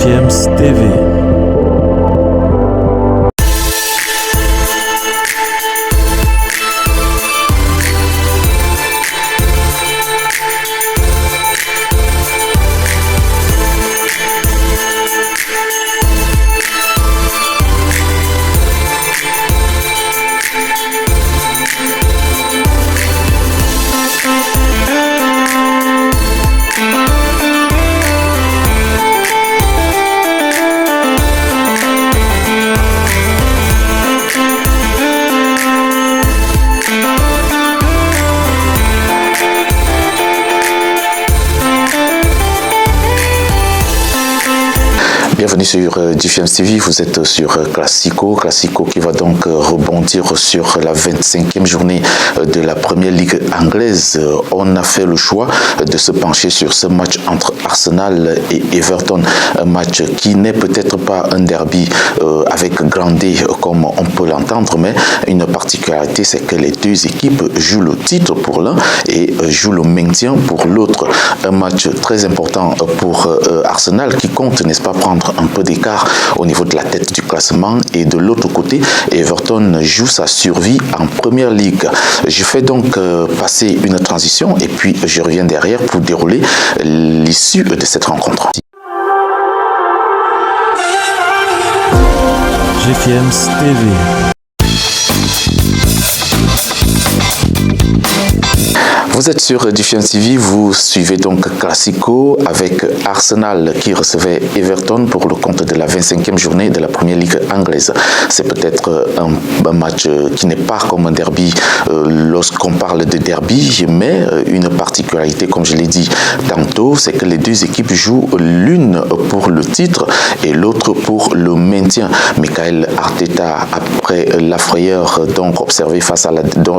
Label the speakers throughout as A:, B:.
A: GFM's TV.
B: Bienvenue sur GFM's TV, vous êtes sur Classico qui va donc rebondir sur la 25e journée de la première ligue anglaise. On a fait le choix de se pencher sur ce match entre Arsenal et Everton, un match qui n'est peut-être pas un derby avec grand D comme on peut l'entendre, mais une particularité, c'est que les deux équipes jouent le titre pour l'un et jouent le maintien pour l'autre. Un match très important pour Arsenal qui compte, n'est-ce pas, prendre un peu d'écart au niveau de la tête du classement, et de l'autre côté, Everton joue sa survie en première ligue. Je fais donc passer une transition et puis je reviens derrière pour dérouler l'issue de cette rencontre.
A: GFM's TV.
B: Vous êtes sur GFM's TV, vous suivez donc Classico avec Arsenal qui recevait Everton pour le compte de la 25e journée de la première ligue anglaise. C'est peut-être un match qui n'est pas comme un derby lorsqu'on parle de derby, mais une particularité, comme je l'ai dit tantôt, c'est que les deux équipes jouent l'une pour le titre et l'autre pour le maintien. Mikel Arteta, après la frayeur donc observée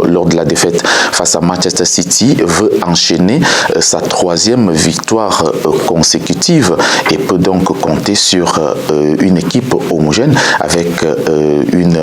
B: lors de la défaite face à Manchester City, veut enchaîner sa troisième victoire consécutive et peut donc compter sur une équipe homogène avec une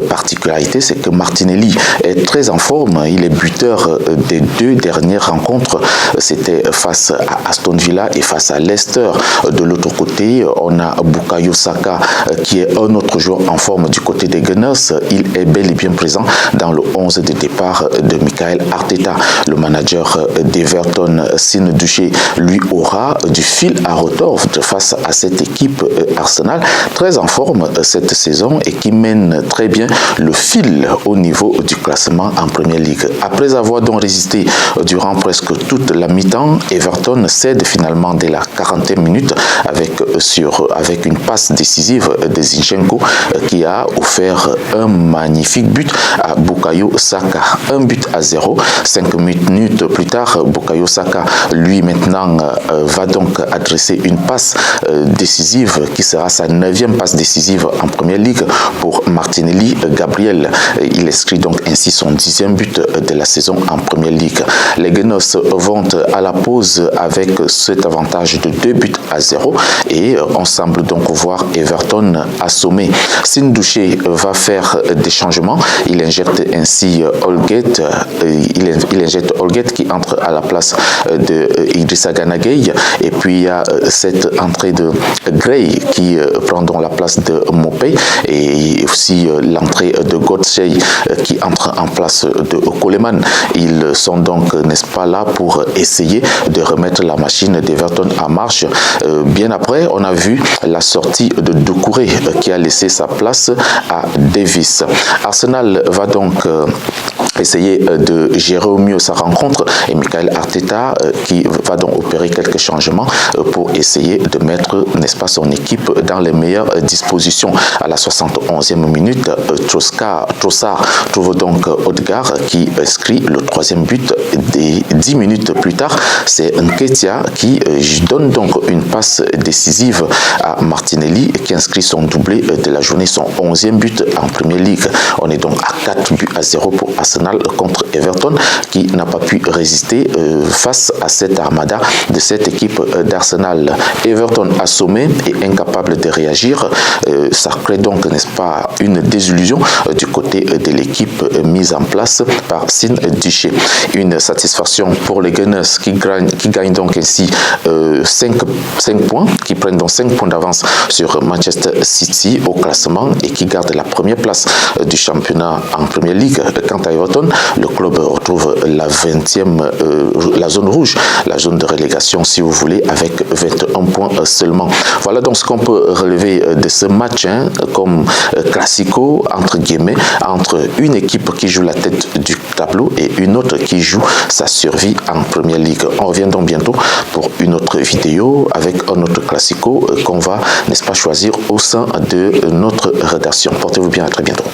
B: particularité, c'est que Martinelli est très en forme. Il est buteur des deux dernières rencontres. C'était face à Aston Villa et face à Leicester. De l'autre côté, on a Bukayo Saka qui est un autre joueur en forme du côté des Gunners. Il est bel et bien présent dans le 11 de départ de Mikel Arteta. Le manager d'Everton, Sean Dyche, lui aura du fil à retordre face à cette équipe Arsenal, très en forme cette saison et qui mène très bien le fil au niveau du classement en Première Ligue. Après avoir donc résisté durant presque toute la mi-temps, Everton cède finalement dès la 40e minute avec une passe décisive de Zinchenko qui a offert un magnifique but à Bukayo Saka. 1-0, 5 minutes plus tard, Bukayo Saka, lui maintenant, va donc adresser une passe décisive qui sera sa 9e passe décisive en Première Ligue pour Martinelli Gabriel. Il inscrit donc ainsi son 10e but de la saison en Première Ligue. Les Gunners vont à la pause avec cet avantage de 2-0 et on semble donc voir Everton assommé. Sean Dyche va faire des changements. Il injecte ainsi Holgate. Il injecte Holgate qui entre à la place de Idrissa Gana Gueye, et puis il y a cette entrée de Gray qui prend donc la place de Mopey, et aussi l'entrée de Godfrey qui entre en place de Coleman. Ils sont donc, n'est-ce pas, là pour essayer de remettre la machine d'Everton en marche. Bien après, on a vu la sortie de Doucouré qui a laissé sa place à Davis. Arsenal va donc essayer de gérer au mieux sa rencontre, et Mikel Arteta qui va donc opérer quelques changements pour essayer de mettre, n'est-ce pas, son équipe dans les meilleures dispositions. À la 71e minute, Trossard trouve donc Odegaard qui inscrit le 3e but. Et 10 minutes plus tard, c'est Nketiah qui donne donc une passe décisive à Martinelli qui inscrit son doublé de la journée, son 11e but en Première Ligue. On est donc à 4-0 pour Arsenal Arsenal contre Everton qui n'a pas pu résister face à cette armada de cette équipe d'Arsenal. Everton assommé et incapable de réagir, ça crée donc, n'est-ce pas, une désillusion du côté de l'équipe mise en place par Sean Dyche. Une satisfaction pour les Gunners qui gagnent donc ainsi 5 points, qui prennent donc 5 points d'avance sur Manchester City au classement et qui gardent la première place du championnat en Premier League. Quant à Everton, le club retrouve la 20e, la zone rouge, la zone de relégation si vous voulez, avec 21 points seulement. Voilà donc ce qu'on peut relever de ce match comme classico entre guillemets, entre une équipe qui joue la tête du tableau et une autre qui joue sa survie en Premier League. On revient donc bientôt pour une autre vidéo avec un autre classico qu'on va, n'est-ce pas, choisir au sein de notre rédaction. Portez-vous bien, à très bientôt.